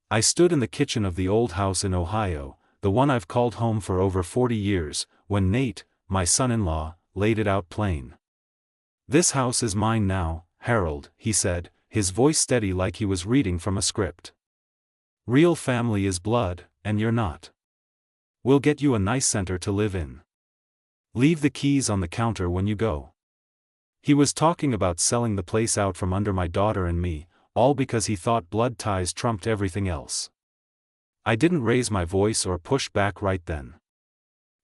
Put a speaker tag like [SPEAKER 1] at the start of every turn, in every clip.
[SPEAKER 1] I stood in the kitchen of the old house in Ohio, the one I've called home for over 40 years, when Nate, my son-in-law, laid it out plain. "This house is mine now, Harold," he said, his voice steady like he was reading from a script. "Real family is blood, and you're not. We'll get you a nice center to live in. Leave the keys on the counter when you go." He was talking about selling the place out from under my daughter and me, all because he thought blood ties trumped everything else. I didn't raise my voice or push back right then.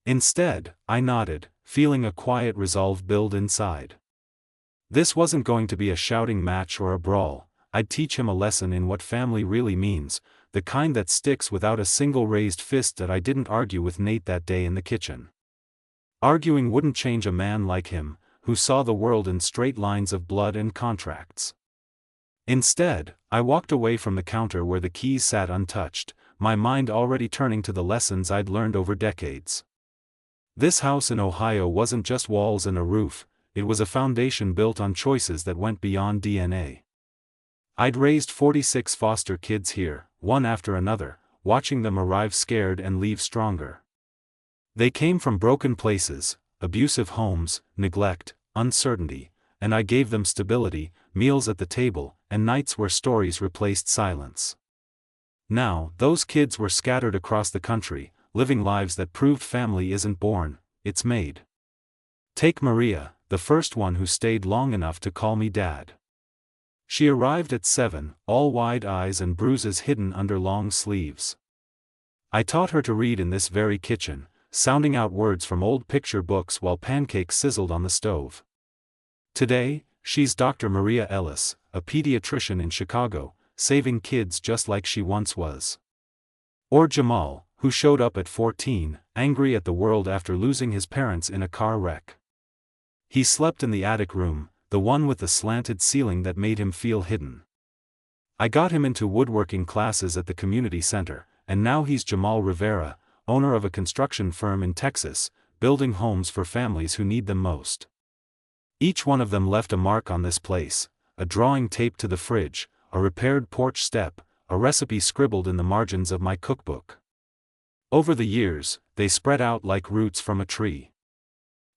[SPEAKER 1] Instead, I nodded, feeling a quiet resolve build inside. This wasn't going to be a shouting match or a brawl. I'd teach him a lesson in what family really means, the kind that sticks without a single raised fist. That I didn't argue with Nate that day in the kitchen. Arguing wouldn't change a man like him, who saw the world in straight lines of blood and contracts. Instead, I walked away from the counter where the keys sat untouched, my mind already turning to the lessons I'd learned over decades. This house in Ohio wasn't just walls and a roof, it was a foundation built on choices that went beyond DNA. I'd raised 46 foster kids here, one after another, watching them arrive scared and leave stronger. They came from broken places, abusive homes, neglect, uncertainty, and I gave them stability, meals at the table, and nights where stories replaced silence. Now, those kids were scattered across the country, living lives that proved family isn't born, it's made. Take Maria, the first one who stayed long enough to call me Dad. She arrived at 7, all wide eyes and bruises hidden under long sleeves. I taught her to read in this very kitchen, sounding out words from old picture books while pancakes sizzled on the stove. Today, she's Dr. Maria Ellis, a pediatrician in Chicago, saving kids just like she once was. Or Jamal, who showed up at 14, angry at the world after losing his parents in a car wreck. He slept in the attic room, the one with the slanted ceiling that made him feel hidden. I got him into woodworking classes at the community center, and now he's Jamal Rivera, owner of a construction firm in Texas, building homes for families who need them most. Each one of them left a mark on this place, a drawing taped to the fridge, a repaired porch step, a recipe scribbled in the margins of my cookbook. Over the years, they spread out like roots from a tree.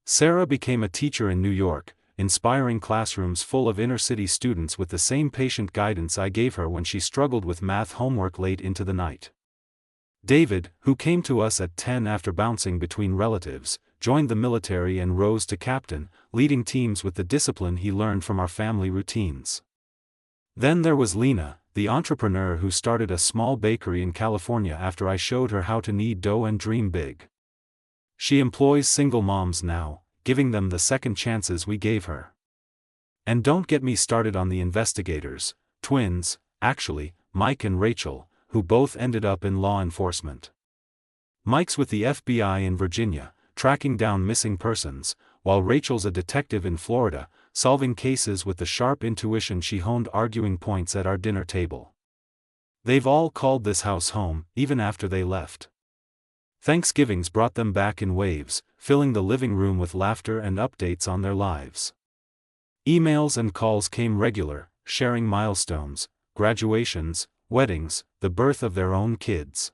[SPEAKER 1] Sarah became a teacher in New York, inspiring classrooms full of inner-city students with the same patient guidance I gave her when she struggled with math homework late into the night. David, who came to us at 10 after bouncing between relatives, joined the military and rose to captain, leading teams with the discipline he learned from our family routines. Then there was Lena, the entrepreneur who started a small bakery in California after I showed her how to knead dough and dream big. She employs single moms now, giving them the second chances we gave her. And don't get me started on the investigators, twins, actually, Mike and Rachel, who both ended up in law enforcement. Mike's with the FBI in Virginia, tracking down missing persons, while Rachel's a detective in Florida, solving cases with the sharp intuition she honed arguing points at our dinner table. They've all called this house home, even after they left. Thanksgivings brought them back in waves, filling the living room with laughter and updates on their lives. Emails and calls came regular, sharing milestones, graduations, weddings, the birth of their own kids.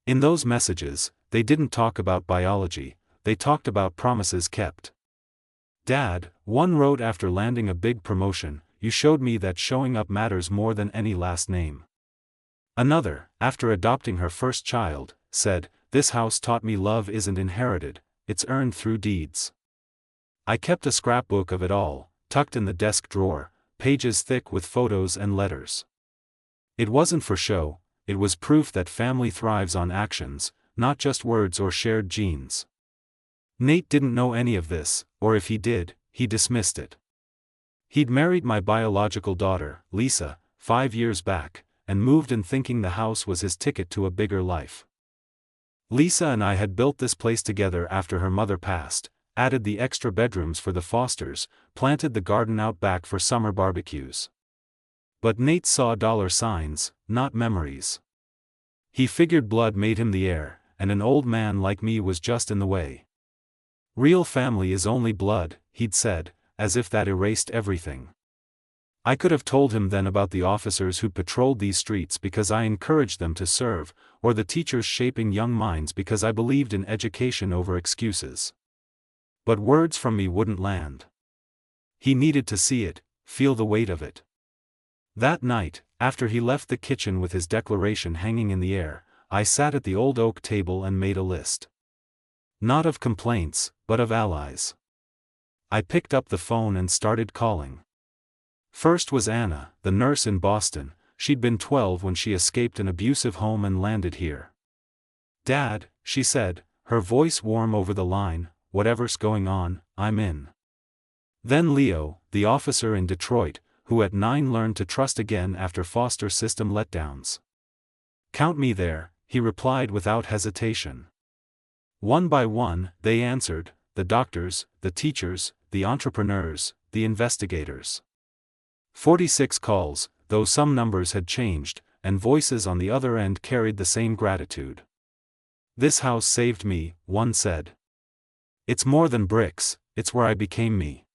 [SPEAKER 1] In those messages, they didn't talk about biology, they talked about promises kept. "Dad," one wrote after landing a big promotion, "you showed me that showing up matters more than any last name." Another, after adopting her first child, said, "This house taught me love isn't inherited, it's earned through deeds." I kept a scrapbook of it all, tucked in the desk drawer, pages thick with photos and letters. It wasn't for show, it was proof that family thrives on actions, not just words or shared genes. Nate didn't know any of this, or if he did, he dismissed it. He'd married my biological daughter, Lisa, 5 years back, and moved in thinking the house was his ticket to a bigger life. Lisa and I had built this place together after her mother passed, added the extra bedrooms for the Fosters, planted the garden out back for summer barbecues. But Nate saw dollar signs, not memories. He figured blood made him the heir, and an old man like me was just in the way. "Real family is only blood," he'd said, as if that erased everything. I could have told him then about the officers who patrolled these streets because I encouraged them to serve, or the teachers shaping young minds because I believed in education over excuses. But words from me wouldn't land. He needed to see it, feel the weight of it. That night, after he left the kitchen with his declaration hanging in the air, I sat at the old oak table and made a list. Not of complaints, but of allies. I picked up the phone and started calling. First was Anna, the nurse in Boston. She'd been 12 when she escaped an abusive home and landed here. "Dad," she said, her voice warm over the line, "whatever's going on, I'm in." Then Leo, the officer in Detroit, who at 9 learned to trust again after foster system letdowns. "Count me there," he replied without hesitation. One by one, they answered, the doctors, the teachers, the entrepreneurs, the investigators. 46 calls, though some numbers had changed, and voices on the other end carried the same gratitude. "This house saved me," one said. "It's more than bricks, it's where I became me."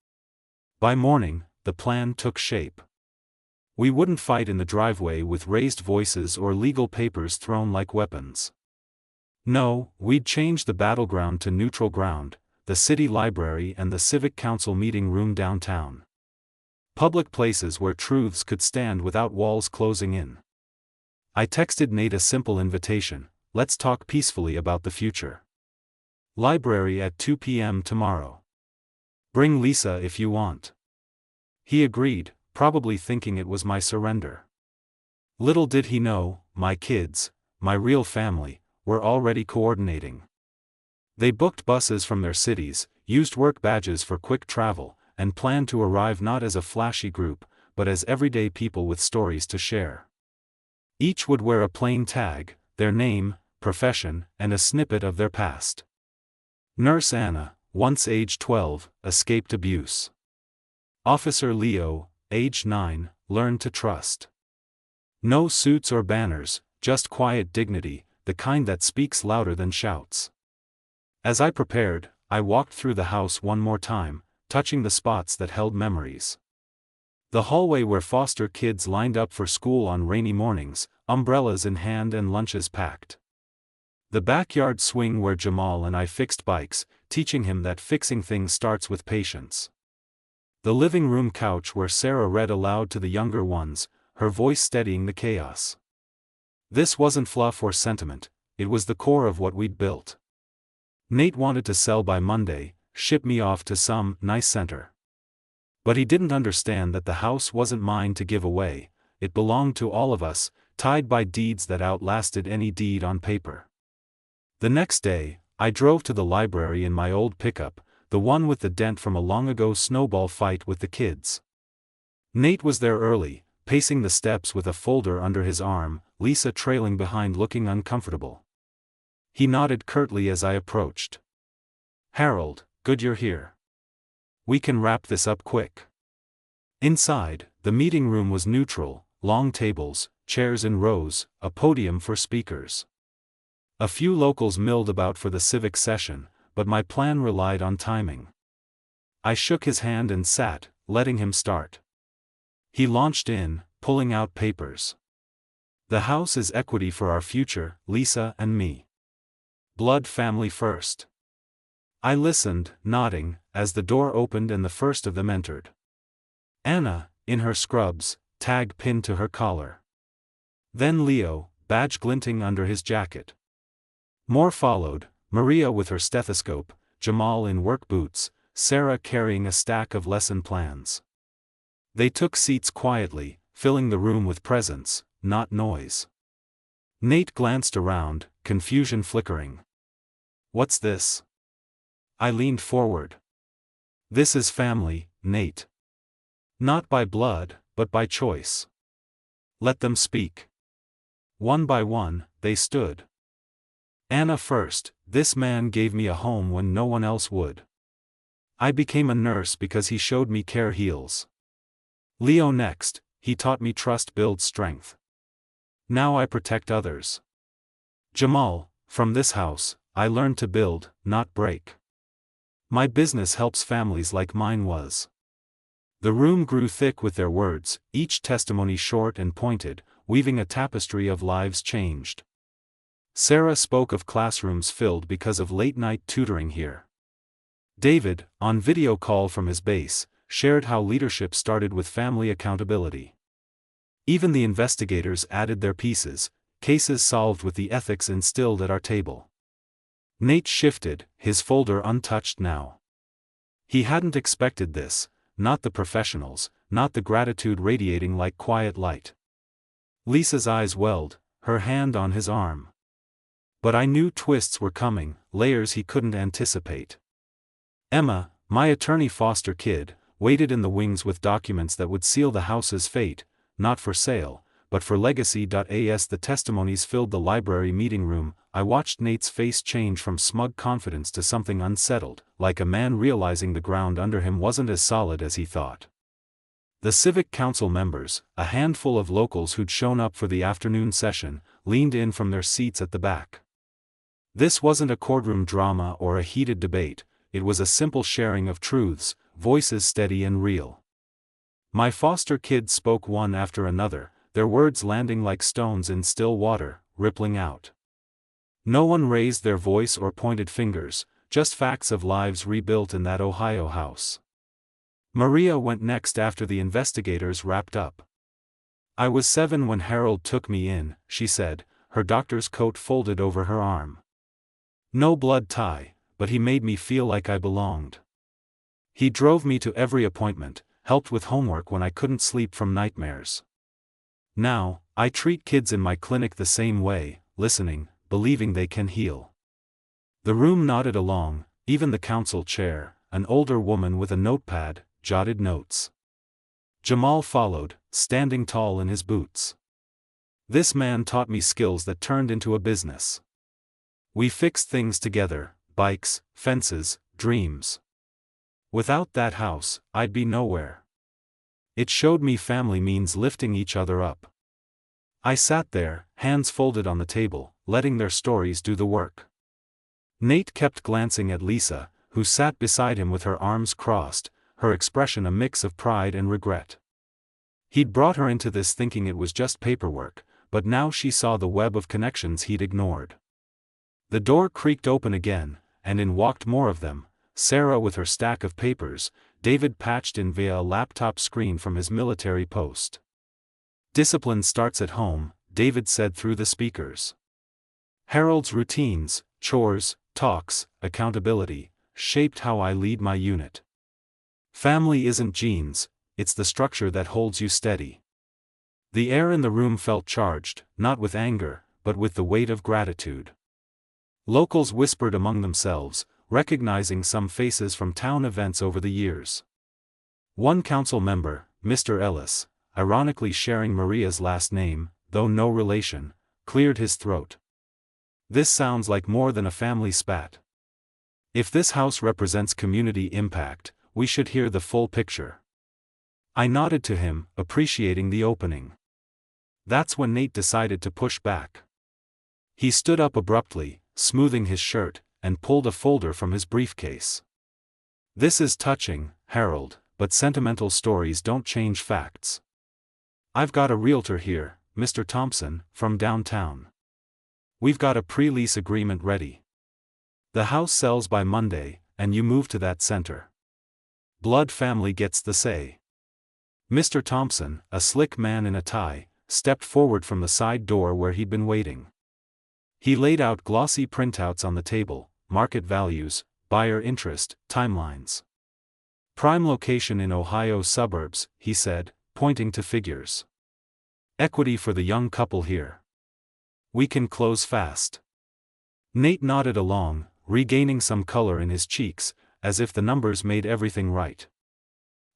[SPEAKER 1] By morning, the plan took shape. We wouldn't fight in the driveway with raised voices or legal papers thrown like weapons. No, we'd change the battleground to neutral ground, the city library and the civic council meeting room downtown. Public places where truths could stand without walls closing in. I texted Nate a simple invitation: let's talk peacefully about the future. Library at 2 p.m. tomorrow. Bring Lisa if you want. He agreed, probably thinking it was my surrender. Little did he know, my kids, my real family, were already coordinating. They booked buses from their cities, used work badges for quick travel, and planned to arrive not as a flashy group, but as everyday people with stories to share. Each would wear a plain tag, their name, profession, and a snippet of their past. Nurse Anna, once age 12, escaped abuse. Officer Leo, age 9, learned to trust. No suits or banners, just quiet dignity, the kind that speaks louder than shouts. As I prepared, I walked through the house one more time, touching the spots that held memories. The hallway where foster kids lined up for school on rainy mornings, umbrellas in hand and lunches packed. The backyard swing where Jamal and I fixed bikes, teaching him that fixing things starts with patience. The living room couch where Sarah read aloud to the younger ones, her voice steadying the chaos. This wasn't fluff or sentiment, it was the core of what we'd built. Nate wanted to sell by Monday, ship me off to some nice center. But he didn't understand that the house wasn't mine to give away, it belonged to all of us, tied by deeds that outlasted any deed on paper. The next day, I drove to the library in my old pickup, the one with the dent from a long-ago snowball fight with the kids. Nate was there early, pacing the steps with a folder under his arm, Lisa trailing behind looking uncomfortable. He nodded curtly as I approached. "Harold, good you're here. We can wrap this up quick." Inside, the meeting room was neutral, long tables, chairs in rows, a podium for speakers. A few locals milled about for the civic session, but my plan relied on timing. I shook his hand and sat, letting him start. He launched in, pulling out papers. "The house is equity for our future, Lisa and me. Blood family first." I listened, nodding, as the door opened and the first of them entered. Anna, in her scrubs, tag pinned to her collar. Then Leo, badge glinting under his jacket. More followed, Maria with her stethoscope, Jamal in work boots, Sarah carrying a stack of lesson plans. They took seats quietly, filling the room with presence, not noise. Nate glanced around, confusion flickering. "What's this?" I leaned forward. "This is family, Nate. Not by blood, but by choice. Let them speak." One by one, they stood. Anna first, "This man gave me a home when no one else would. I became a nurse because he showed me care heals." Leo next, "He taught me trust builds strength. Now I protect others." Jamal, "From this house, I learned to build, not break. My business helps families like mine was." The room grew thick with their words, each testimony short and pointed, weaving a tapestry of lives changed. Sarah spoke of classrooms filled because of late-night tutoring here. David, on video call from his base, shared how leadership started with family accountability. Even the investigators added their pieces, cases solved with the ethics instilled at our table. Nate shifted, his folder untouched now. He hadn't expected this, not the professionals, not the gratitude radiating like quiet light. Lisa's eyes welled, her hand on his arm. But I knew twists were coming, layers he couldn't anticipate. Emma, my attorney foster kid, waited in the wings with documents that would seal the house's fate, not for sale, but for legacy. As the testimonies filled the library meeting room, I watched Nate's face change from smug confidence to something unsettled, like a man realizing the ground under him wasn't as solid as he thought. The civic council members, a handful of locals who'd shown up for the afternoon session, leaned in from their seats at the back. This wasn't a courtroom drama or a heated debate, it was a simple sharing of truths, voices steady and real. My foster kids spoke one after another, their words landing like stones in still water, rippling out. No one raised their voice or pointed fingers, just facts of lives rebuilt in that Ohio house. Maria went next after the investigators wrapped up. I was 7 when Harold took me in, she said, her doctor's coat folded over her arm. No blood tie, but he made me feel like I belonged. He drove me to every appointment, helped with homework when I couldn't sleep from nightmares. Now, I treat kids in my clinic the same way, listening, believing they can heal. The room nodded along, even the council chair, an older woman with a notepad, jotted notes. Jamal followed, standing tall in his boots. This man taught me skills that turned into a business. We fixed things together, bikes, fences, dreams. Without that house, I'd be nowhere. It showed me family means lifting each other up. I sat there, hands folded on the table, letting their stories do the work. Nate kept glancing at Lisa, who sat beside him with her arms crossed, her expression a mix of pride and regret. He'd brought her into this thinking it was just paperwork, but now she saw the web of connections he'd ignored. The door creaked open again, and in walked more of them, Sarah with her stack of papers, David patched in via a laptop screen from his military post. Discipline starts at home, David said through the speakers. Harold's routines, chores, talks, accountability, shaped how I lead my unit. Family isn't genes, it's the structure that holds you steady. The air in the room felt charged, not with anger, but with the weight of gratitude. Locals whispered among themselves, recognizing some faces from town events over the years. One council member, Mr. Ellis, ironically sharing Maria's last name, though no relation, cleared his throat. This sounds like more than a family spat. If this house represents community impact, we should hear the full picture. I nodded to him, appreciating the opening. That's when Nate decided to push back. He stood up abruptly, smoothing his shirt, and pulled a folder from his briefcase. This is touching, Harold, but sentimental stories don't change facts. I've got a realtor here, Mr. Thompson, from downtown. We've got a pre-lease agreement ready. The house sells by Monday, and you move to that center. Blood family gets the say. Mr. Thompson, a slick man in a tie, stepped forward from the side door where he'd been waiting. He laid out glossy printouts on the table, market values, buyer interest, timelines. Prime location in Ohio suburbs, he said, pointing to figures. Equity for the young couple here. We can close fast. Nate nodded along, regaining some color in his cheeks, as if the numbers made everything right.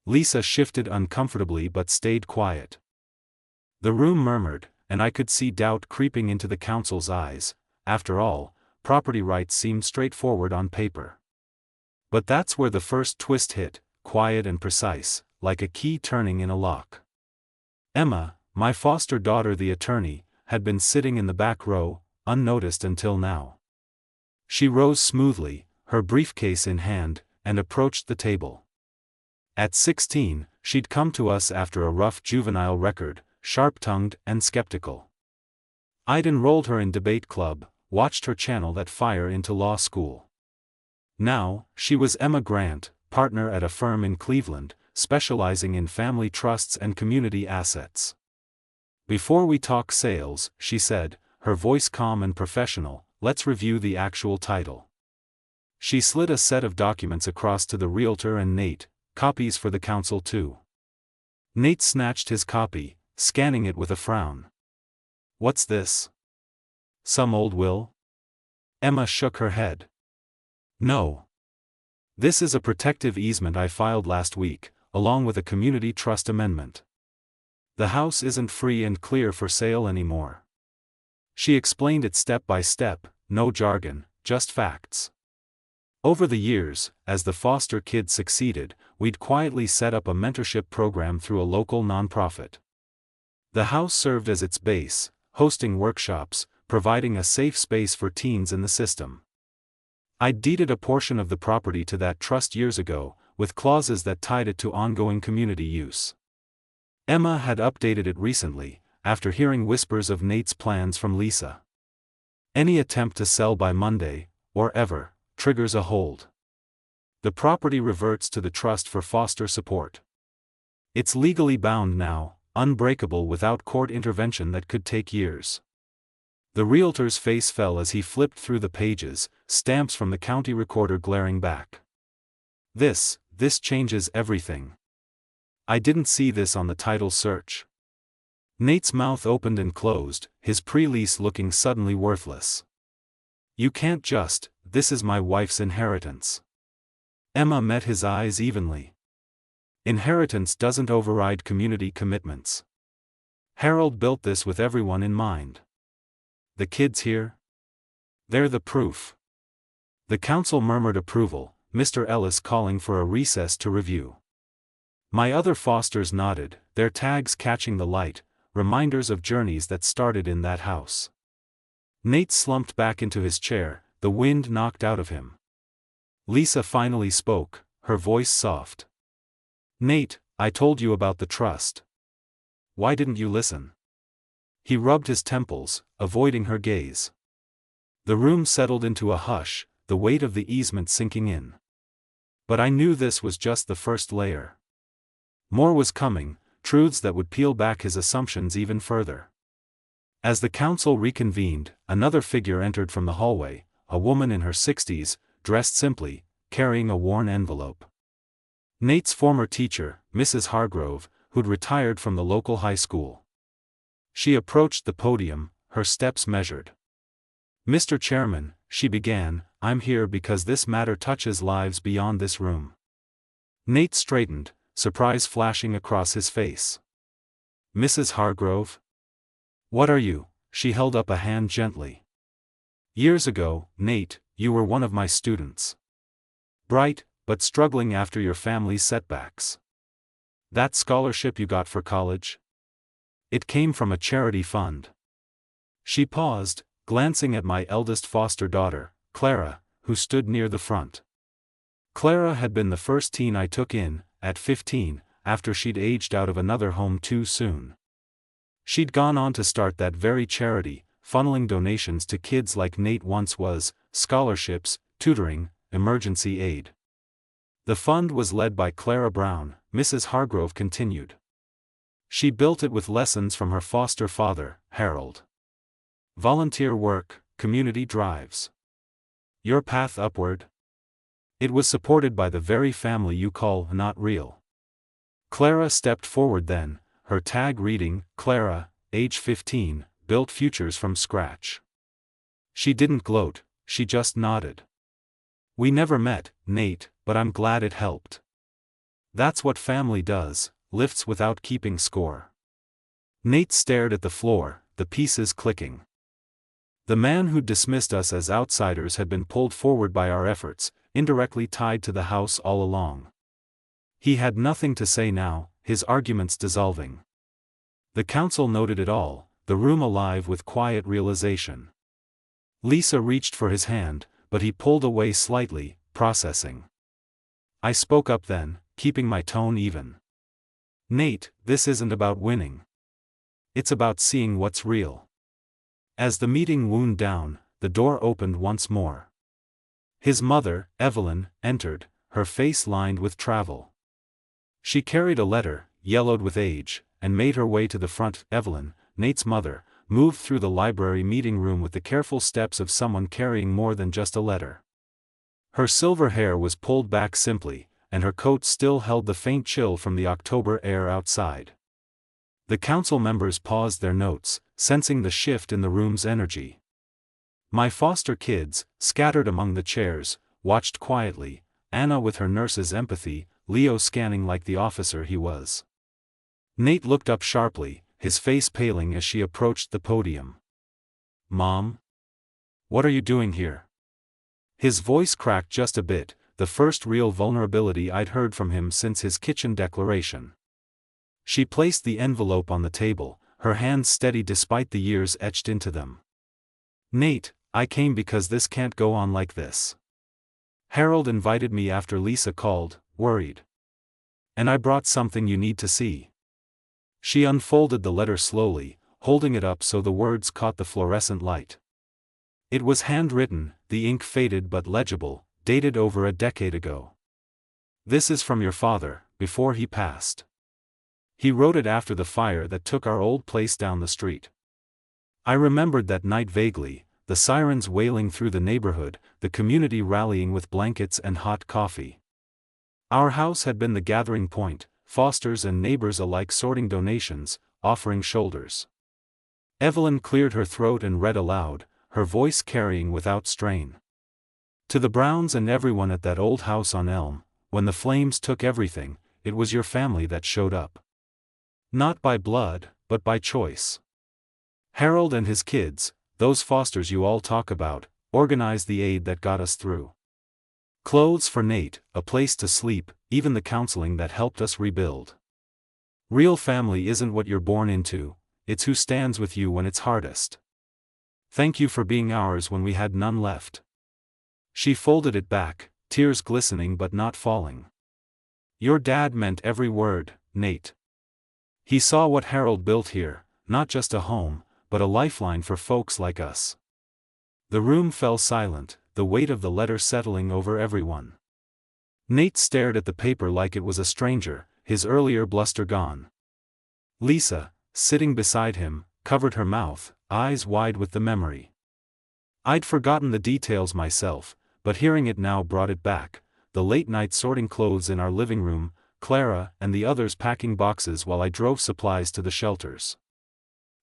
[SPEAKER 1] Lisa shifted uncomfortably but stayed quiet. The room murmured, and I could see doubt creeping into the council's eyes. After all, property rights seemed straightforward on paper. But that's where the first twist hit, quiet and precise, like a key turning in a lock. Emma, my foster daughter the attorney, had been sitting in the back row, unnoticed until now. She rose smoothly, her briefcase in hand, and approached the table. At 16, she'd come to us after a rough juvenile record, sharp-tongued and skeptical. I'd enrolled her in debate club, watched her channel that fire into law school. Now, she was Emma Grant, partner at a firm in Cleveland, specializing in family trusts and community assets. "Before we talk sales," she said, her voice calm and professional, "let's review the actual title." She slid a set of documents across to the realtor and Nate, copies for the counsel too. Nate snatched his copy, scanning it with a frown. "What's this? Some old will?" Emma shook her head. "No. This is a protective easement I filed last week, along with a community trust amendment. The house isn't free and clear for sale anymore." She explained it step by step, no jargon, just facts. Over the years, as the foster kids succeeded, we'd quietly set up a mentorship program through a local nonprofit. The house served as its base, hosting workshops, providing a safe space for teens in the system. I'd deeded a portion of the property to that trust years ago, with clauses that tied it to ongoing community use. Emma had updated it recently, after hearing whispers of Nate's plans from Lisa. Any attempt to sell by Monday, or ever, triggers a hold. The property reverts to the trust for foster support. It's legally bound now, unbreakable without court intervention that could take years. The realtor's face fell as he flipped through the pages, stamps from the county recorder glaring back. This changes everything. I didn't see this on the title search." Nate's mouth opened and closed, his pre-lease looking suddenly worthless. "You can't just, this is my wife's inheritance." Emma met his eyes evenly. "Inheritance doesn't override community commitments. Harold built this with everyone in mind. The kids here? They're the proof." The council murmured approval, Mr. Ellis calling for a recess to review. My other fosters nodded, their tags catching the light, reminders of journeys that started in that house. Nate slumped back into his chair, the wind knocked out of him. Lisa finally spoke, her voice soft. "Nate, I told you about the trust. Why didn't you listen?" He rubbed his temples, avoiding her gaze. The room settled into a hush, the weight of the easement sinking in. But I knew this was just the first layer. More was coming, truths that would peel back his assumptions even further. As the council reconvened, another figure entered from the hallway, a woman in her 60s, dressed simply, carrying a worn envelope. Nate's former teacher, Mrs. Hargrove, who'd retired from the local high school. She approached the podium, her steps measured. "Mr. Chairman," she began, "I'm here because this matter touches lives beyond this room." Nate straightened, surprise flashing across his face. "Mrs. Hargrove? What are you?" She held up a hand gently. "Years ago, Nate, you were one of my students. Bright, but struggling after your family's setbacks. That scholarship you got for college? It came from a charity fund." She paused, glancing at my eldest foster daughter, Clara, who stood near the front. Clara had been the first teen I took in, at 15, after she'd aged out of another home too soon. She'd gone on to start that very charity, funneling donations to kids like Nate once was, scholarships, tutoring, emergency aid. The fund was led by Clara Brown, Mrs. Hargrove continued. She built it with lessons from her foster father, Harold. Volunteer work, community drives. Your path upward? It was supported by the very family you call not real. Clara stepped forward then, her tag reading, Clara, age 15, built futures from scratch. She didn't gloat, she just nodded. We never met, Nate, but I'm glad it helped. That's what family does, lifts without keeping score. Nate stared at the floor, the pieces clicking. The man who dismissed us as outsiders had been pulled forward by our efforts, indirectly tied to the house all along. He had nothing to say now, his arguments dissolving. The council noted it all, the room alive with quiet realization. Lisa reached for his hand, but he pulled away slightly, processing. I spoke up then, keeping my tone even. Nate, this isn't about winning. It's about seeing what's real. As the meeting wound down, the door opened once more. His mother, Evelyn, entered, her face lined with travel. She carried a letter, yellowed with age, and made her way to the front. Evelyn, Nate's mother, moved through the library meeting room with the careful steps of someone carrying more than just a letter. Her silver hair was pulled back simply, and her coat still held the faint chill from the October air outside. The council members paused their notes, sensing the shift in the room's energy. My foster kids, scattered among the chairs, watched quietly, Anna with her nurse's empathy, Leo scanning like the officer he was. Nate looked up sharply, his face paling as she approached the podium. "Mom? What are you doing here?" His voice cracked just a bit, the first real vulnerability I'd heard from him since his kitchen declaration. She placed the envelope on the table, her hands steady despite the years etched into them. "Nate, I came because this can't go on like this. Harold invited me after Lisa called, worried. And I brought something you need to see." She unfolded the letter slowly, holding it up so the words caught the fluorescent light. It was handwritten, the ink faded but legible, dated over a decade ago. "This is from your father, before he passed. He wrote it after the fire that took our old place down the street." I remembered that night vaguely, the sirens wailing through the neighborhood, the community rallying with blankets and hot coffee. Our house had been the gathering point, fosters and neighbors alike sorting donations, offering shoulders. Evelyn cleared her throat and read aloud, her voice carrying without strain. "To the Browns and everyone at that old house on Elm, when the flames took everything, it was your family that showed up. Not by blood, but by choice. Harold and his kids, those fosters you all talk about, organized the aid that got us through. Clothes for Nate, a place to sleep, even the counseling that helped us rebuild. Real family isn't what you're born into, it's who stands with you when it's hardest. Thank you for being ours when we had none left." She folded it back, tears glistening but not falling. "Your dad meant every word, Nate. He saw what Harold built here, not just a home, but a lifeline for folks like us." The room fell silent, the weight of the letter settling over everyone. Nate stared at the paper like it was a stranger, his earlier bluster gone. Lisa, sitting beside him, covered her mouth, eyes wide with the memory. I'd forgotten the details myself, but hearing it now brought it back, the late night sorting clothes in our living room, Clara and the others packing boxes while I drove supplies to the shelters.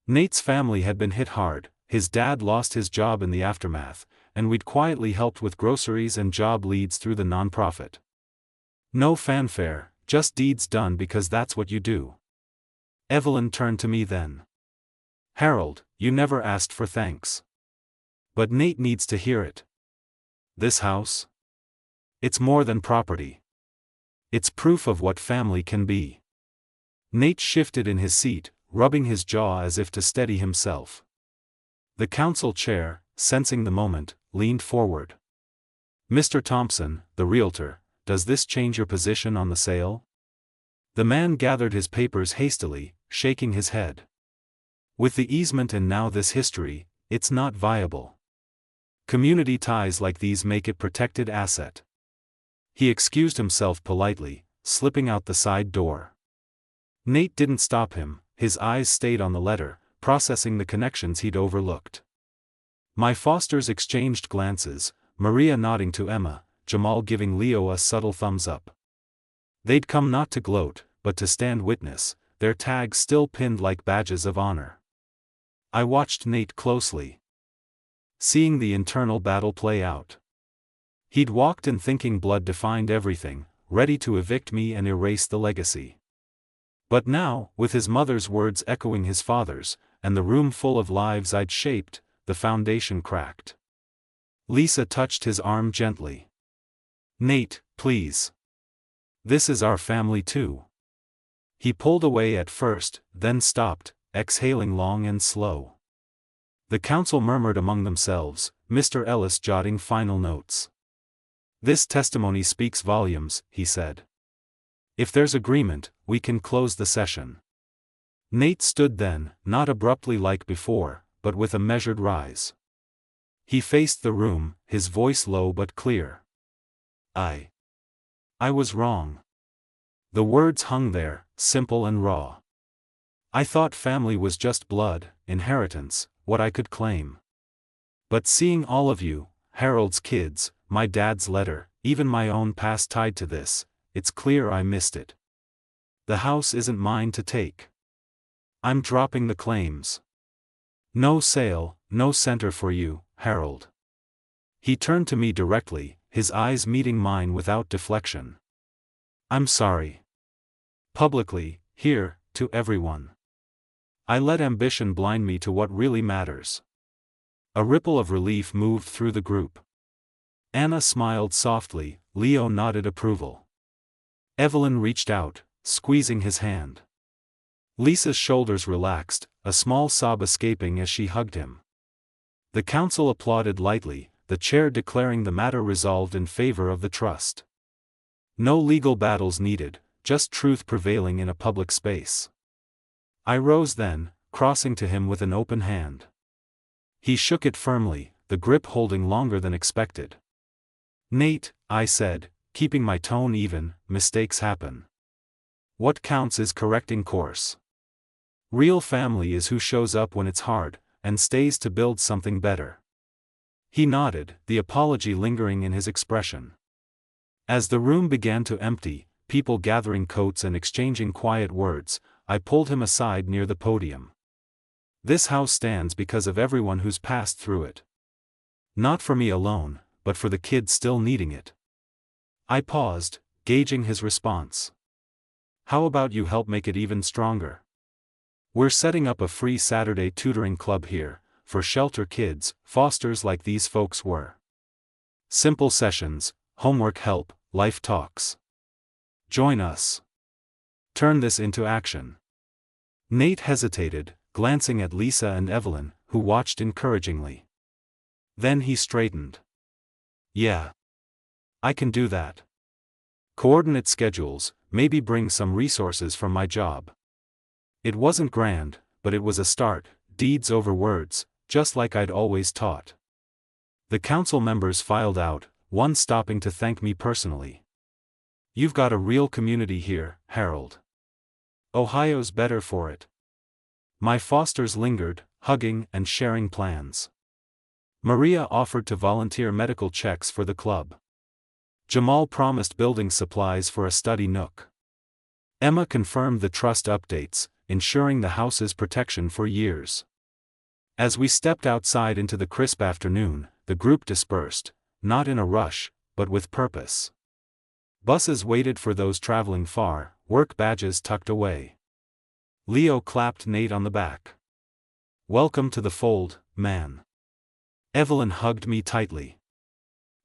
[SPEAKER 1] Nate's family had been hit hard, his dad lost his job in the aftermath, and we'd quietly helped with groceries and job leads through the nonprofit. No fanfare, just deeds done because that's what you do. Evelyn turned to me then. "Harold, you never asked for thanks. But Nate needs to hear it. This house? It's more than property. It's proof of what family can be." Nate shifted in his seat, rubbing his jaw as if to steady himself. The council chair, sensing the moment, leaned forward. "Mr. Thompson, the realtor, does this change your position on the sale?" The man gathered his papers hastily, shaking his head. "With the easement and now this history, it's not viable. Community ties like these make it protected asset." He excused himself politely, slipping out the side door. Nate didn't stop him, his eyes stayed on the letter, processing the connections he'd overlooked. My fosters exchanged glances, Maria nodding to Emma, Jamal giving Leo a subtle thumbs up. They'd come not to gloat, but to stand witness, their tags still pinned like badges of honor. I watched Nate closely, seeing the internal battle play out. He'd walked in thinking blood defined everything, ready to evict me and erase the legacy. But now, with his mother's words echoing his father's, and the room full of lives I'd shaped, the foundation cracked. Lisa touched his arm gently. "Nate, please. This is our family too." He pulled away at first, then stopped, exhaling long and slow. The council murmured among themselves, Mr. Ellis jotting final notes. "This testimony speaks volumes," he said. If there's agreement, we can close the session. Nate stood then, not abruptly like before, but with a measured rise. He faced the room, his voice low but clear. I was wrong. The words hung there, simple and raw. I thought family was just blood, inheritance, what I could claim. But seeing all of you, Harold's kids, my dad's letter, even my own past tied to this, it's clear I missed it. The house isn't mine to take. I'm dropping the claims. No sale, no center for you, Harold. He turned to me directly, his eyes meeting mine without deflection. I'm sorry. Publicly, here, to everyone. I let ambition blind me to what really matters. A ripple of relief moved through the group. Anna smiled softly, Leo nodded approval. Evelyn reached out, squeezing his hand. Lisa's shoulders relaxed, a small sob escaping as she hugged him. The council applauded lightly, the chair declaring the matter resolved in favor of the trust. No legal battles needed, just truth prevailing in a public space. I rose then, crossing to him with an open hand. He shook it firmly, the grip holding longer than expected. Nate, I said, keeping my tone even, mistakes happen. What counts is correcting course. Real family is who shows up when it's hard, and stays to build something better. He nodded, the apology lingering in his expression. As the room began to empty, people gathering coats and exchanging quiet words, I pulled him aside near the podium. This house stands because of everyone who's passed through it. Not for me alone, but for the kids still needing it. I paused, gauging his response. How about you help make it even stronger? We're setting up a free Saturday tutoring club here, for shelter kids, fosters like these folks were. Simple sessions, homework help, life talks. Join us. Turn this into action. Nate hesitated, glancing at Lisa and Evelyn, who watched encouragingly. Then he straightened. Yeah. I can do that. Coordinate schedules, maybe bring some resources from my job. It wasn't grand, but it was a start, deeds over words, just like I'd always taught. The council members filed out, one stopping to thank me personally. You've got a real community here, Harold. Ohio's better for it. My fosters lingered, hugging and sharing plans. Maria offered to volunteer medical checks for the club. Jamal promised building supplies for a study nook. Emma confirmed the trust updates, ensuring the house's protection for years. As we stepped outside into the crisp afternoon, the group dispersed, not in a rush, but with purpose. Buses waited for those traveling far, work badges tucked away. Leo clapped Nate on the back. Welcome to the fold, man. Evelyn hugged me tightly.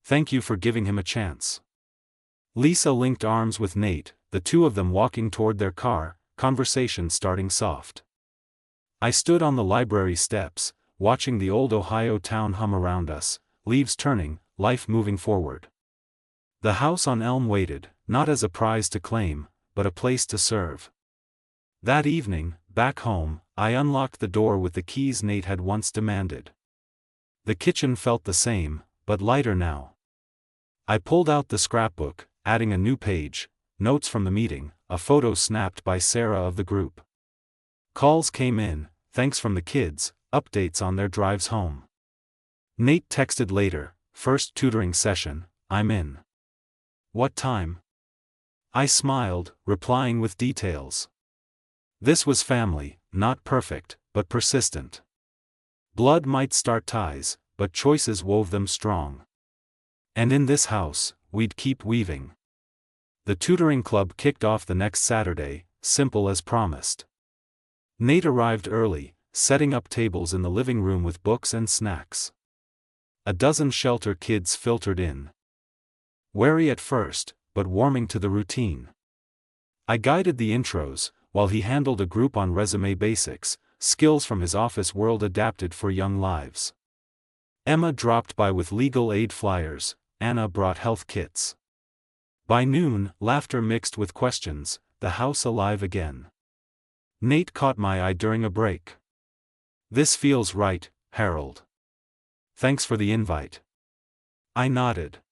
[SPEAKER 1] Thank you for giving him a chance. Lisa linked arms with Nate, the two of them walking toward their car, conversation starting soft. I stood on the library steps, watching the old Ohio town hum around us, leaves turning, life moving forward. The house on Elm waited, not as a prize to claim, but a place to serve. That evening, back home, I unlocked the door with the keys Nate had once demanded. The kitchen felt the same, but lighter now. I pulled out the scrapbook, adding a new page, notes from the meeting, a photo snapped by Sarah of the group. Calls came in, thanks from the kids, updates on their drives home. Nate texted later, first tutoring session, I'm in. What time? I smiled, replying with details. This was family, not perfect, but persistent. Blood might start ties, but choices wove them strong. And in this house, we'd keep weaving. The tutoring club kicked off the next Saturday, simple as promised. Nate arrived early, setting up tables in the living room with books and snacks. A dozen shelter kids filtered in. Wary at first, but warming to the routine. I guided the intros, while he handled a group on resume basics, skills from his office world adapted for young lives. Emma dropped by with legal aid flyers, Anna brought health kits. By noon, laughter mixed with questions, the house alive again. Nate caught my eye during a break. "This feels right, Harold. Thanks for the invite." I nodded.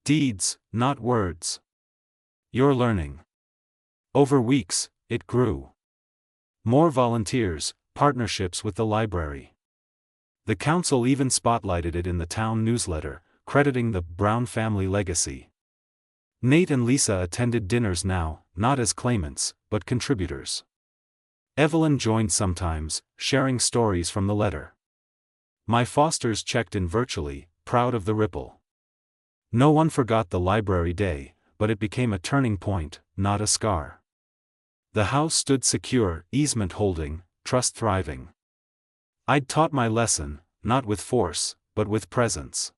[SPEAKER 1] "Deeds, not words. You're learning." Over weeks, it grew. More volunteers, partnerships with the library. The council even spotlighted it in the town newsletter, crediting the Brown family legacy. Nate and Lisa attended dinners now, not as claimants, but contributors. Evelyn joined sometimes, sharing stories from the letter. My Fosters checked in virtually, proud of the ripple. No one forgot the library day, but it became a turning point, not a scar. The house stood secure, easement holding, trust thriving. I'd taught my lesson, not with force, but with presence.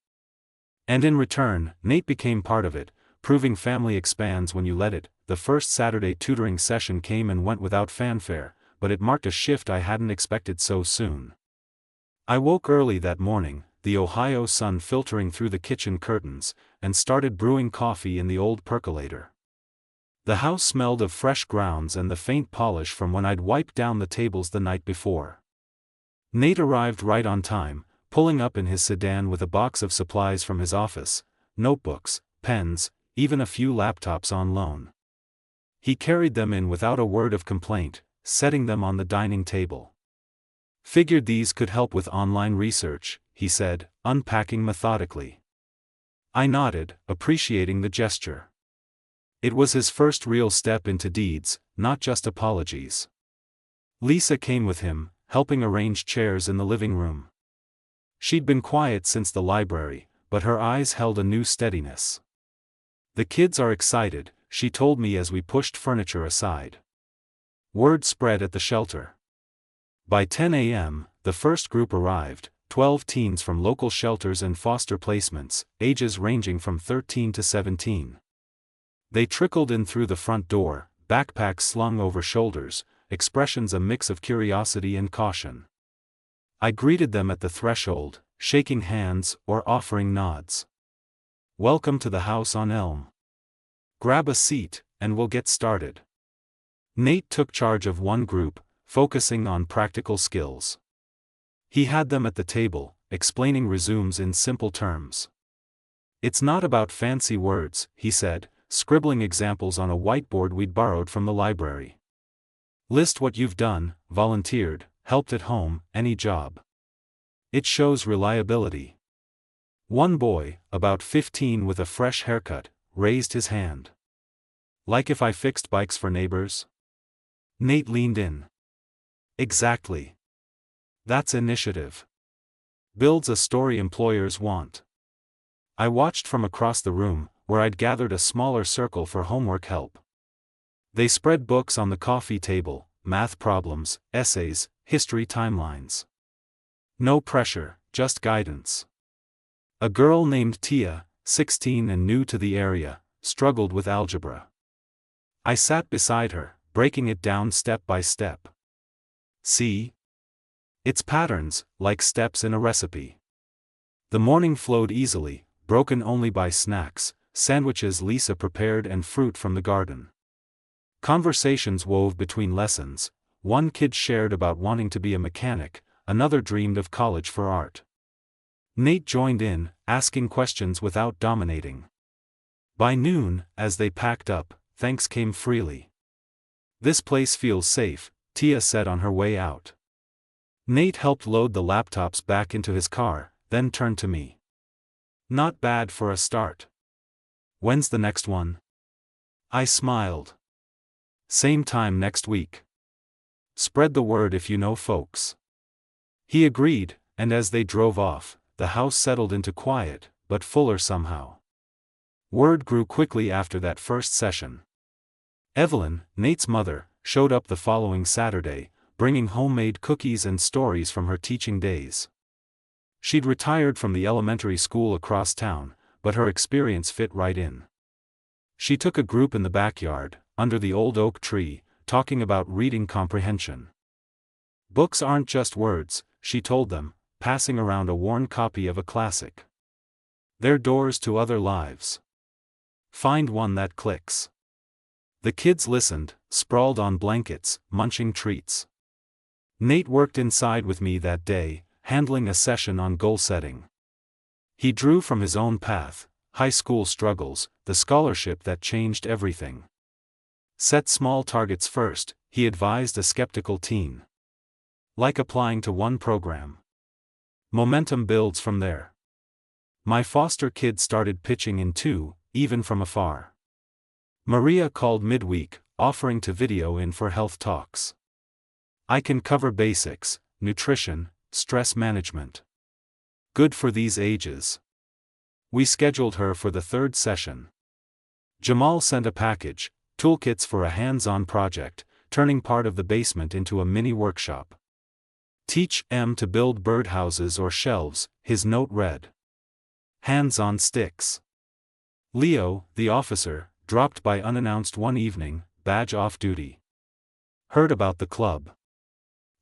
[SPEAKER 1] And in return, Nate became part of it, proving family expands when you let it. The first Saturday tutoring session came and went without fanfare, but it marked a shift I hadn't expected so soon. I woke early that morning, the Ohio sun filtering through the kitchen curtains, and started brewing coffee in the old percolator. The house smelled of fresh grounds and the faint polish from when I'd wiped down the tables the night before. Nate arrived right on time, pulling up in his sedan with a box of supplies from his office, notebooks, pens, even a few laptops on loan. He carried them in without a word of complaint, setting them on the dining table. "Figured these could help with online research," he said, unpacking methodically. I nodded, appreciating the gesture. It was his first real step into deeds, not just apologies. Lisa came with him, helping arrange chairs in the living room. She'd been quiet since the library, but her eyes held a new steadiness. "The kids are excited," she told me as we pushed furniture aside. Word spread at the shelter. By 10 a.m., the first group arrived, 12 teens from local shelters and foster placements, ages ranging from 13 to 17. They trickled in through the front door, backpacks slung over shoulders, expressions a mix of curiosity and caution. I greeted them at the threshold, shaking hands or offering nods. "Welcome to the house on Elm. Grab a seat, and we'll get started." Nate took charge of one group, focusing on practical skills. He had them at the table, explaining resumes in simple terms. "It's not about fancy words," he said, scribbling examples on a whiteboard we'd borrowed from the library. "List what you've done, volunteered, helped at home, any job. It shows reliability." One boy, about 15 with a fresh haircut, raised his hand. "Like if I fixed bikes for neighbors?" Nate leaned in. "Exactly. That's initiative. Builds a story employers want." I watched from across the room, where I'd gathered a smaller circle for homework help. They spread books on the coffee table, math problems, essays, history timelines. No pressure, just guidance. A girl named Tia, 16 and new to the area, struggled with algebra. I sat beside her, breaking it down step by step. "See? It's patterns, like steps in a recipe." The morning flowed easily, broken only by snacks, sandwiches Lisa prepared and fruit from the garden. Conversations wove between lessons. One kid shared about wanting to be a mechanic, another dreamed of college for art. Nate joined in, asking questions without dominating. By noon, as they packed up, thanks came freely. "This place feels safe," Tia said on her way out. Nate helped load the laptops back into his car, then turned to me. "Not bad for a start. When's the next one?" I smiled. "Same time next week. Spread the word if you know folks." He agreed, and as they drove off, the house settled into quiet, but fuller somehow. Word grew quickly after that first session. Evelyn, Nate's mother, showed up the following Saturday, bringing homemade cookies and stories from her teaching days. She'd retired from the elementary school across town, but her experience fit right in. She took a group in the backyard, under the old oak tree, talking about reading comprehension. "Books aren't just words," she told them, passing around a worn copy of a classic. "They're doors to other lives. Find one that clicks. The kids listened, sprawled on blankets, munching treats. Nate worked inside with me that day, handling a session on goal setting. He drew from his own path, high school struggles, the scholarship that changed everything. Set small targets first, he advised a skeptical teen. Like applying to one program. Momentum builds from there. My foster kid started pitching in too, even from afar. Maria called midweek, offering to video in for health talks. I can cover basics, nutrition, stress management. Good for these ages. We scheduled her for the third session. Jamal sent a package, toolkits for a hands-on project, turning part of the basement into a mini workshop. Teach M to build birdhouses or shelves, his note read. Hands on sticks. Leo, the officer, dropped by unannounced one evening, badge off duty. Heard about the club.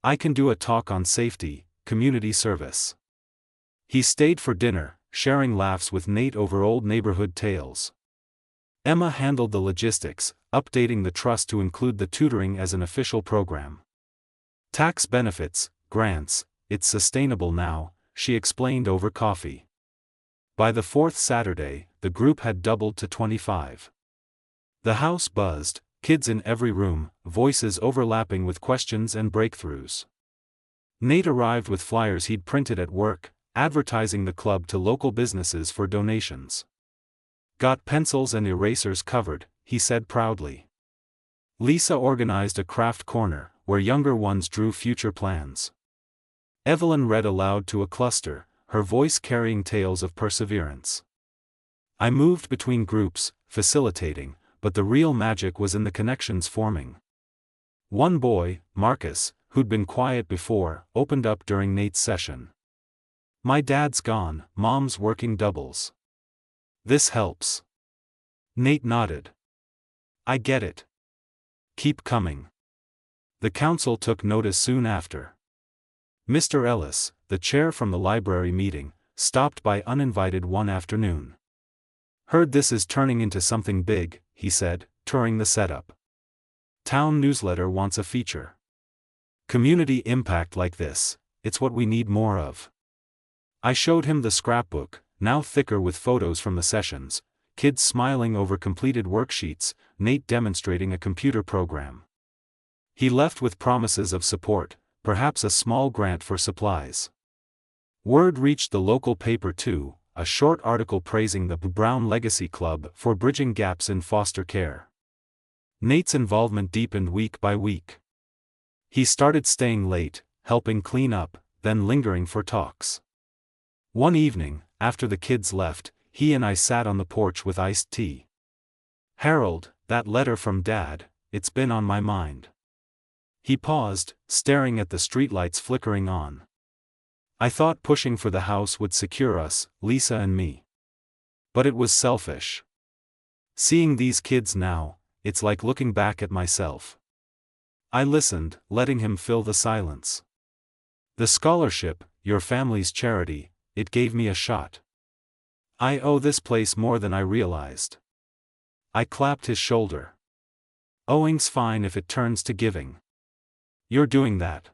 [SPEAKER 1] I can do a talk on safety, community service. He stayed for dinner, sharing laughs with Nate over old neighborhood tales. Emma handled the logistics, updating the trust to include the tutoring as an official program. Tax benefits, grants, it's sustainable now, she explained over coffee. By the fourth Saturday, the group had doubled to 25. The house buzzed, kids in every room, voices overlapping with questions and breakthroughs. Nate arrived with flyers he'd printed at work, advertising the club to local businesses for donations. Got pencils and erasers covered, he said proudly. Lisa organized a craft corner, where younger ones drew future plans. Evelyn read aloud to a cluster, her voice carrying tales of perseverance. I moved between groups, facilitating, but the real magic was in the connections forming. One boy, Marcus, who'd been quiet before, opened up during Nate's session. My dad's gone, mom's working doubles. This helps. Nate nodded. I get it. Keep coming. The council took notice soon after. Mr. Ellis, the chair from the library meeting, stopped by uninvited one afternoon. Heard this is turning into something big, he said, touring the setup. Town newsletter wants a feature. Community impact like this, it's what we need more of. I showed him the scrapbook, now thicker with photos from the sessions, kids smiling over completed worksheets, Nate demonstrating a computer program. He left with promises of support, perhaps a small grant for supplies. Word reached the local paper too, a short article praising the Brown Legacy Club for bridging gaps in foster care. Nate's involvement deepened week by week. He started staying late, helping clean up, then lingering for talks. One evening, after the kids left, he and I sat on the porch with iced tea. Harold, that letter from Dad, it's been on my mind. He paused, staring at the streetlights flickering on. I thought pushing for the house would secure us, Lisa and me. But it was selfish. Seeing these kids now, it's like looking back at myself. I listened, letting him fill the silence. The scholarship, your family's charity, it gave me a shot. I owe this place more than I realized. I clapped his shoulder. Owing's fine if it turns to giving. You're doing that.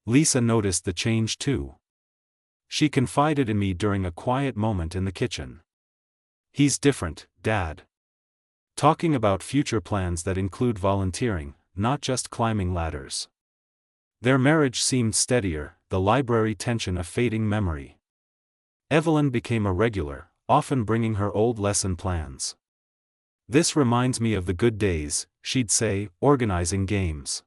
[SPEAKER 1] Lisa noticed the change too. She confided in me during a quiet moment in the kitchen. He's different, Dad. Talking about future plans that include volunteering, not just climbing ladders. Their marriage seemed steadier, the library tension a fading memory. Evelyn became a regular, often bringing her old lesson plans. This reminds me of the good days, she'd say, organizing games.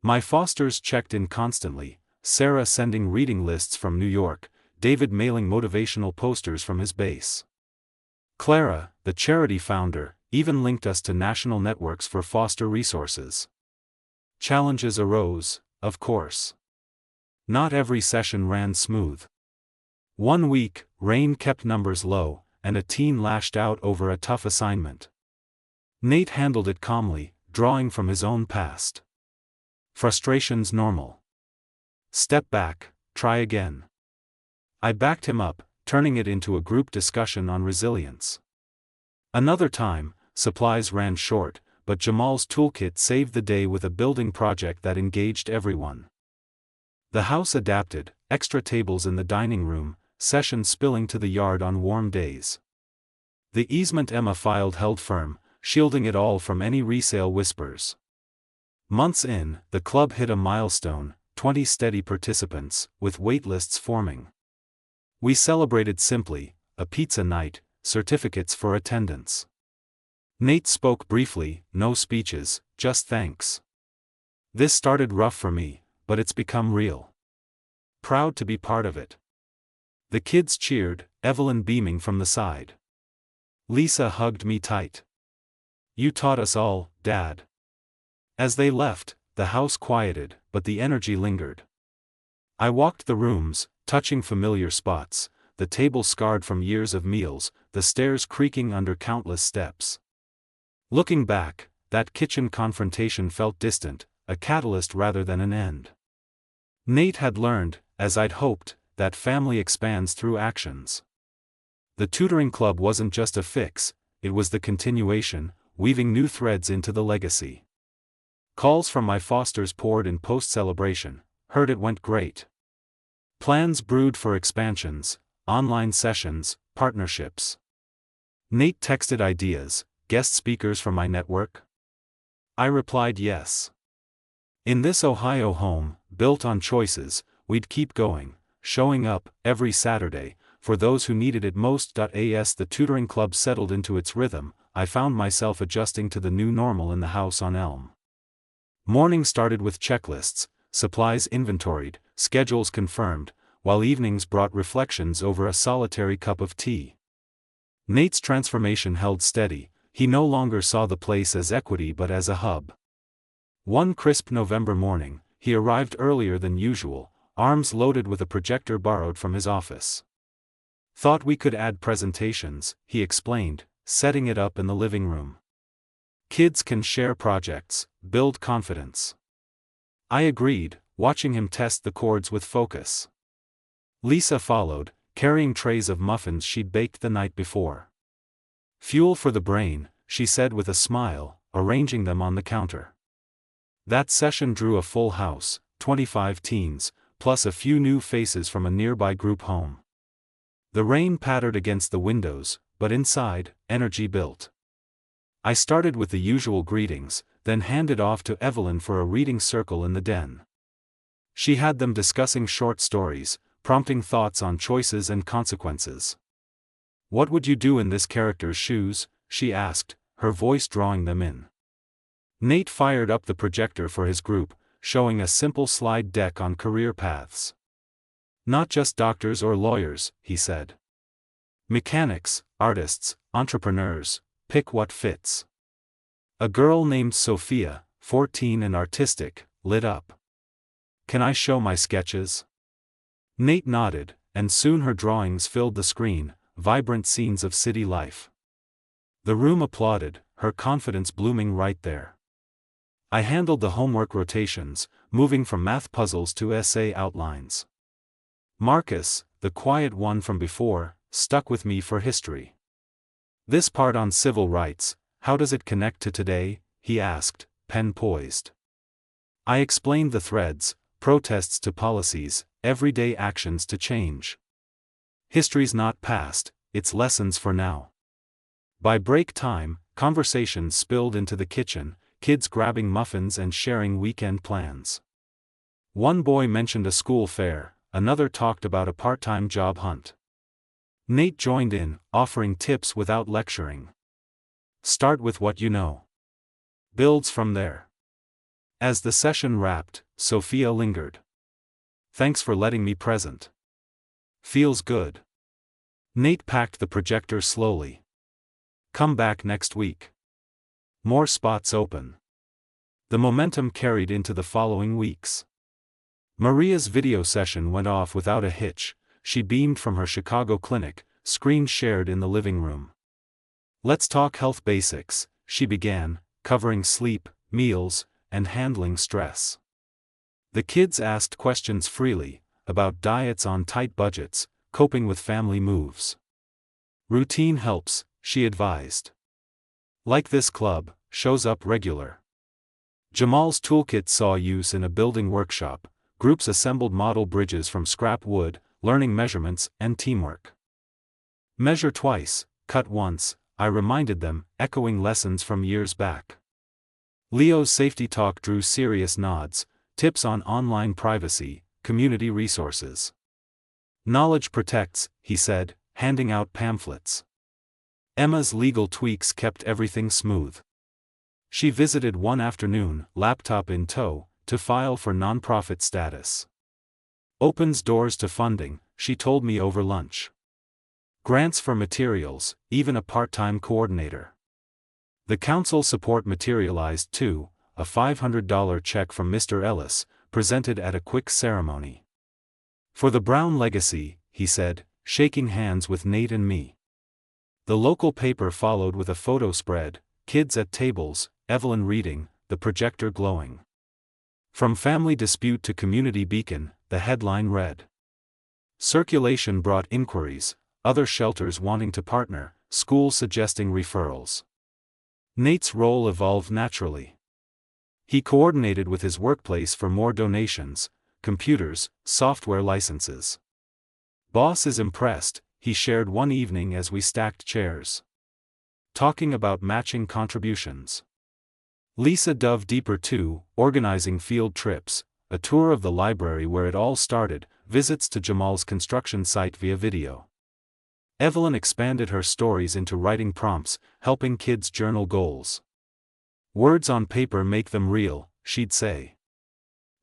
[SPEAKER 1] My fosters checked in constantly, Sarah sending reading lists from New York, David mailing motivational posters from his base. Clara, the charity founder, even linked us to national networks for foster resources. Challenges arose, of course. Not every session ran smooth. One week, rain kept numbers low, and a teen lashed out over a tough assignment. Nate handled it calmly, drawing from his own past. Frustration's normal. Step back, try again. I backed him up, turning it into a group discussion on resilience. Another time, supplies ran short, but Jamal's toolkit saved the day with a building project that engaged everyone. The house adapted, extra tables in the dining room, sessions spilling to the yard on warm days. The easement Emma filed held firm, shielding it all from any resale whispers. Months in, the club hit a milestone, 20 steady participants, with waitlists forming. We celebrated simply, a pizza night, certificates for attendance. Nate spoke briefly, no speeches, just thanks. This started rough for me, but it's become real. Proud to be part of it. The kids cheered, Evelyn beaming from the side. Lisa hugged me tight. You taught us all, Dad. As they left, the house quieted, but the energy lingered. I walked the rooms, touching familiar spots, the table scarred from years of meals, the stairs creaking under countless steps. Looking back, that kitchen confrontation felt distant, a catalyst rather than an end. Nate had learned, as I'd hoped, that family expands through actions. The tutoring club wasn't just a fix, it was the continuation, weaving new threads into the legacy. Calls from my fosters poured in post-celebration, heard it went great. Plans brewed for expansions, online sessions, partnerships. Nate texted ideas, guest speakers from my network? I replied yes. In this Ohio home, built on choices, we'd keep going, showing up, every Saturday, for those who needed it most. As the tutoring club settled into its rhythm, I found myself adjusting to the new normal in the house on Elm. Morning started with checklists, supplies inventoried, schedules confirmed, while evenings brought reflections over a solitary cup of tea. Nate's transformation held steady, he no longer saw the place as equity but as a hub. One crisp November morning, he arrived earlier than usual, arms loaded with a projector borrowed from his office. Thought we could add presentations, he explained, setting it up in the living room. Kids can share projects, build confidence. I agreed, watching him test the chords with focus. Lisa followed, carrying trays of muffins she'd baked the night before. Fuel for the brain, she said with a smile, arranging them on the counter. That session drew a full house, 25 teens, plus a few new faces from a nearby group home. The rain pattered against the windows, but inside, energy built. I started with the usual greetings, then handed off to Evelyn for a reading circle in the den. She had them discussing short stories, prompting thoughts on choices and consequences. What would you do in this character's shoes? She asked, her voice drawing them in. Nate fired up the projector for his group, showing a simple slide deck on career paths. Not just doctors or lawyers, he said. Mechanics, artists, entrepreneurs, pick what fits. A girl named Sophia, 14 and artistic, lit up. Can I show my sketches? Nate nodded, and soon her drawings filled the screen, vibrant scenes of city life. The room applauded, her confidence blooming right there. I handled the homework rotations, moving from math puzzles to essay outlines. Marcus, the quiet one from before, stuck with me for history. This part on civil rights, how does it connect to today? He asked, pen poised. I explained the threads, protests to policies, everyday actions to change. History's not past, it's lessons for now. By break time, conversations spilled into the kitchen, kids grabbing muffins and sharing weekend plans. One boy mentioned a school fair, another talked about a part-time job hunt. Nate joined in, offering tips without lecturing. Start with what you know. Builds from there. As the session wrapped, Sophia lingered. Thanks for letting me present. Feels good. Nate packed the projector slowly. Come back next week. More spots open. The momentum carried into the following weeks. Maria's video session went off without a hitch. She beamed from her Chicago clinic, screen shared in the living room. Let's talk health basics, she began, covering sleep, meals, and handling stress. The kids asked questions freely, about diets on tight budgets, coping with family moves. Routine helps, she advised. Like this club, shows up regular. Jamal's toolkit saw use in a building workshop. Groups assembled model bridges from scrap wood, learning measurements and teamwork. Measure twice, cut once, I reminded them, echoing lessons from years back. Leo's safety talk drew serious nods, tips on online privacy, community resources. Knowledge protects, he said, handing out pamphlets. Emma's legal tweaks kept everything smooth. She visited one afternoon, laptop in tow, to file for nonprofit status. Opens doors to funding, she told me over lunch. Grants for materials, even a part-time coordinator. The council support materialized too, a $500 check from Mr. Ellis, presented at a quick ceremony. For the Brown legacy, he said, shaking hands with Nate and me. The local paper followed with a photo spread, kids at tables, Evelyn reading, the projector glowing. From family dispute to community beacon, the headline read. Circulation brought inquiries, other shelters wanting to partner, schools suggesting referrals. Nate's role evolved naturally. He coordinated with his workplace for more donations, computers, software licenses. Boss is impressed, he shared one evening as we stacked chairs. Talking about matching contributions. Lisa dove deeper too, organizing field trips, a tour of the library where it all started, visits to Jamal's construction site via video. Evelyn expanded her stories into writing prompts, helping kids journal goals. Words on paper make them real, she'd say.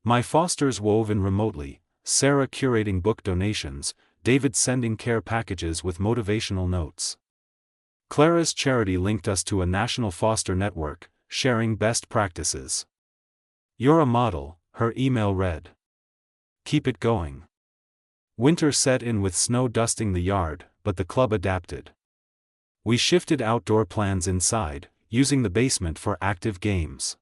[SPEAKER 1] My fosters wove in remotely, Sarah curating book donations, David sending care packages with motivational notes. Clara's charity linked us to a national foster network, sharing best practices. You're a model, her email read. Keep it going. Winter set in with snow dusting the yard, but the club adapted. We shifted outdoor plans inside, using the basement for active games.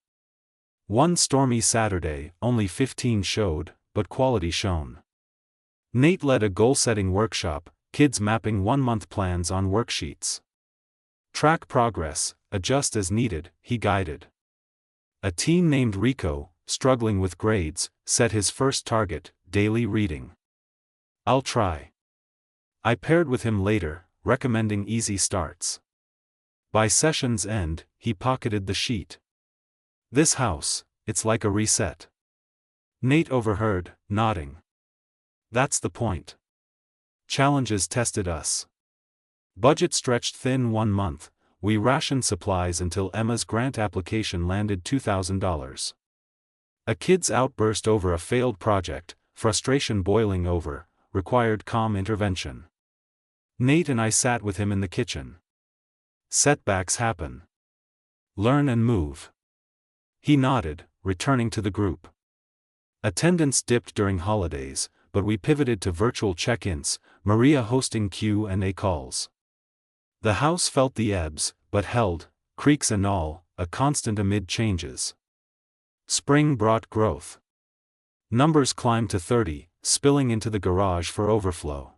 [SPEAKER 1] One stormy Saturday, only 15 showed, but quality shone. Nate led a goal-setting workshop, kids mapping one-month plans on worksheets. Track progress, adjust as needed, he guided. A teen named Rico, struggling with grades, set his first target, daily reading. I'll try. I paired with him later, recommending easy starts. By session's end, he pocketed the sheet. This house, it's like a reset. Nate overheard, nodding. That's the point. Challenges tested us. Budget stretched thin 1 month, we rationed supplies until Emma's grant application landed $2,000. A kid's outburst over a failed project, frustration boiling over, required calm intervention. Nate and I sat with him in the kitchen. Setbacks happen. Learn and move. He nodded, returning to the group. Attendance dipped during holidays, but we pivoted to virtual check-ins, Maria hosting Q&A calls. The house felt the ebbs, but held, creaks and all, a constant amid changes. Spring brought growth. Numbers climbed to 30, spilling into the garage for overflow.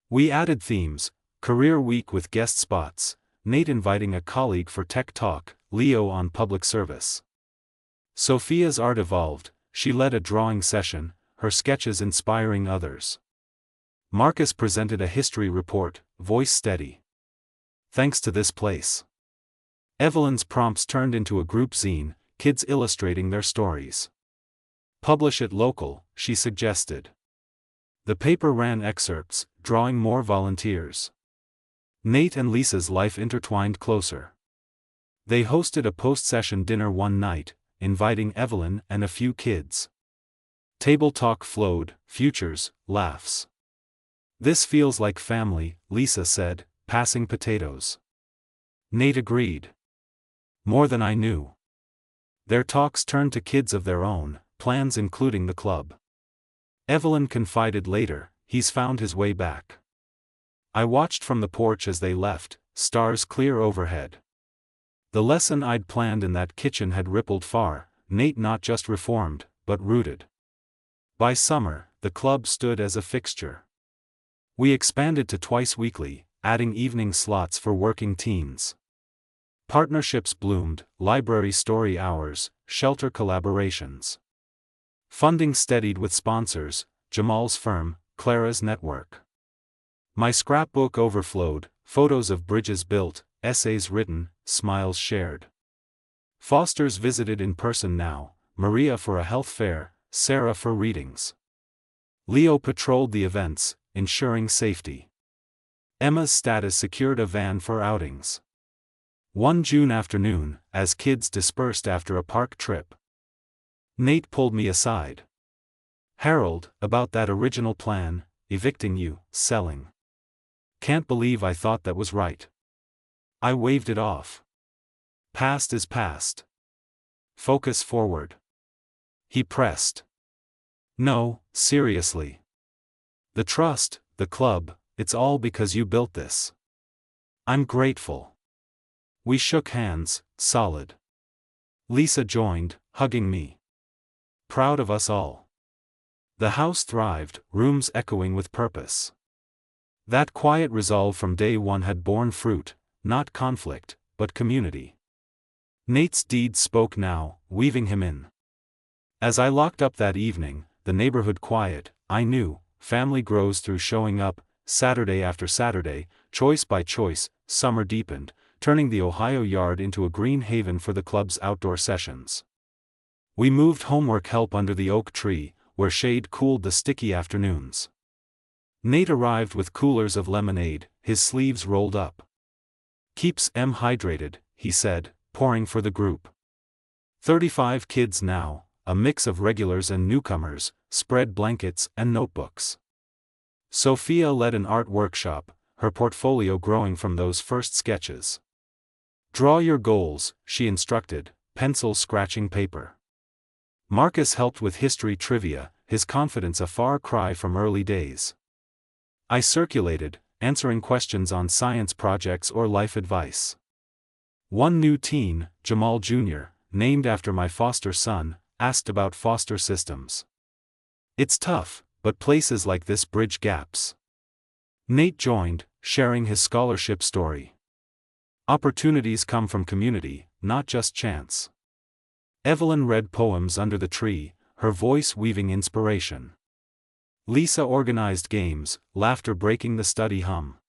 [SPEAKER 1] We added themes, career week with guest spots, Nate inviting a colleague for tech talk, Leo on public service. Sophia's art evolved, she led a drawing session, her sketches inspiring others. Marcus presented a history report, voice steady. Thanks to this place. Evelyn's prompts turned into a group zine, kids illustrating their stories. Publish it local, she suggested. The paper ran excerpts, drawing more volunteers. Nate and Lisa's life intertwined closer. They hosted a post-session dinner one night, inviting Evelyn and a few kids. Table talk flowed, futures, laughs. This feels like family, Lisa said, passing potatoes. Nate agreed. More than I knew. Their talks turned to kids of their own, plans including the club. Evelyn confided later, he's found his way back. I watched from the porch as they left, stars clear overhead. The lesson I'd planned in that kitchen had rippled far, Nate not just reformed, but rooted. By summer, the club stood as a fixture. We expanded to twice weekly, adding evening slots for working teens. Partnerships bloomed, library story hours, shelter collaborations. Funding steadied with sponsors, Jamal's firm, Clara's network. My scrapbook overflowed, photos of bridges built, essays written, smiles shared. Fosters visited in person now, Maria for a health fair, Sarah for readings. Leo patrolled the events, ensuring safety. Emma's status secured a van for outings. One June afternoon, as kids dispersed after a park trip, Nate pulled me aside. "Harold, about that original plan, evicting you, selling. Can't believe I thought that was right." I waved it off. "Past is past. Focus forward." He pressed. "No, seriously. The trust, the club, it's all because you built this. I'm grateful." We shook hands, solid. Lisa joined, hugging me. Proud of us all. The house thrived, rooms echoing with purpose. That quiet resolve from day one had borne fruit, not conflict, but community. Nate's deeds spoke now, weaving him in. As I locked up that evening, the neighborhood quiet, I knew, family grows through showing up, Saturday after Saturday, choice by choice. Summer deepened, turning the Ohio yard into a green haven for the club's outdoor sessions. We moved homework help under the oak tree, where shade cooled the sticky afternoons. Nate arrived with coolers of lemonade, his sleeves rolled up. "Keeps em hydrated," he said, pouring for the group. 35 kids now, a mix of regulars and newcomers, spread blankets and notebooks. Sophia led an art workshop, her portfolio growing from those first sketches. "Draw your goals," she instructed, pencil scratching paper. Marcus helped with history trivia, his confidence a far cry from early days. I circulated, answering questions on science projects or life advice. One new teen, Jamal Jr., named after my foster son, asked about foster systems. "It's tough, but places like this bridge gaps." Nate joined, sharing his scholarship story. Opportunities come from community, not just chance. Evelyn read poems under the tree, her voice weaving inspiration. Lisa organized games, laughter breaking the study hum.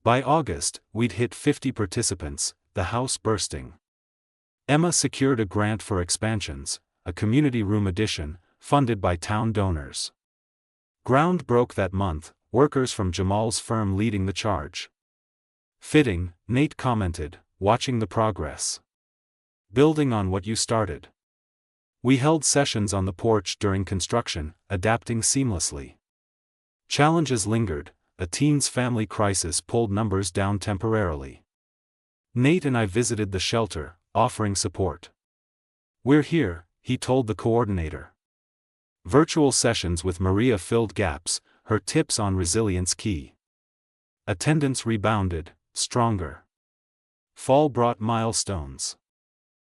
[SPEAKER 1] By August, we'd hit 50 participants, the house bursting. Emma secured a grant for expansions, a community room addition, funded by town donors. Ground broke that month, workers from Jamal's firm leading the charge. "Fitting," Nate commented, watching the progress. "Building on what you started." We held sessions on the porch during construction, adapting seamlessly. Challenges lingered, a teen's family crisis pulled numbers down temporarily. Nate and I visited the shelter, offering support. "We're here," he told the coordinator. Virtual sessions with Maria filled gaps, her tips on resilience key. Attendance rebounded, stronger. Fall brought milestones.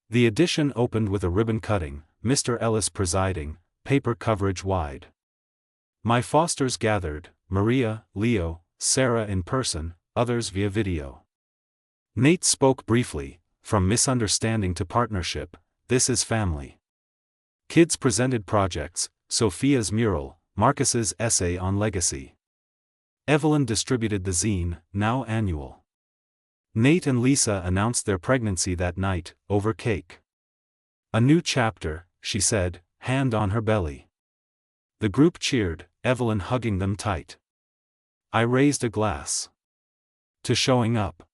[SPEAKER 1] The addition opened with a ribbon cutting, Mr. Ellis presiding, paper coverage wide. My fosters gathered, Maria, Leo, Sarah in person, others via video. Nate spoke briefly, "From misunderstanding to partnership, this is family." Kids presented projects, Sophia's mural, Marcus's essay on legacy. Evelyn distributed the zine, now annual. Nate and Lisa announced their pregnancy that night, over cake. "A new chapter," she said, hand on her belly. The group cheered, Evelyn hugging them tight. I raised a glass. To showing up.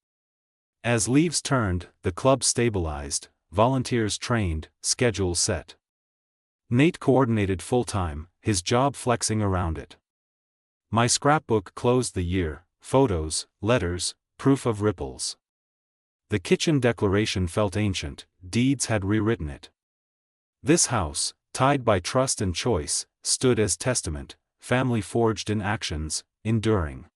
[SPEAKER 1] As leaves turned, the club stabilized, volunteers trained, schedules set. Nate coordinated full-time, his job flexing around it. My scrapbook closed the year, photos, letters, proof of ripples. The kitchen declaration felt ancient, deeds had rewritten it. This house, tied by trust and choice, stood as testament, family forged in actions, enduring.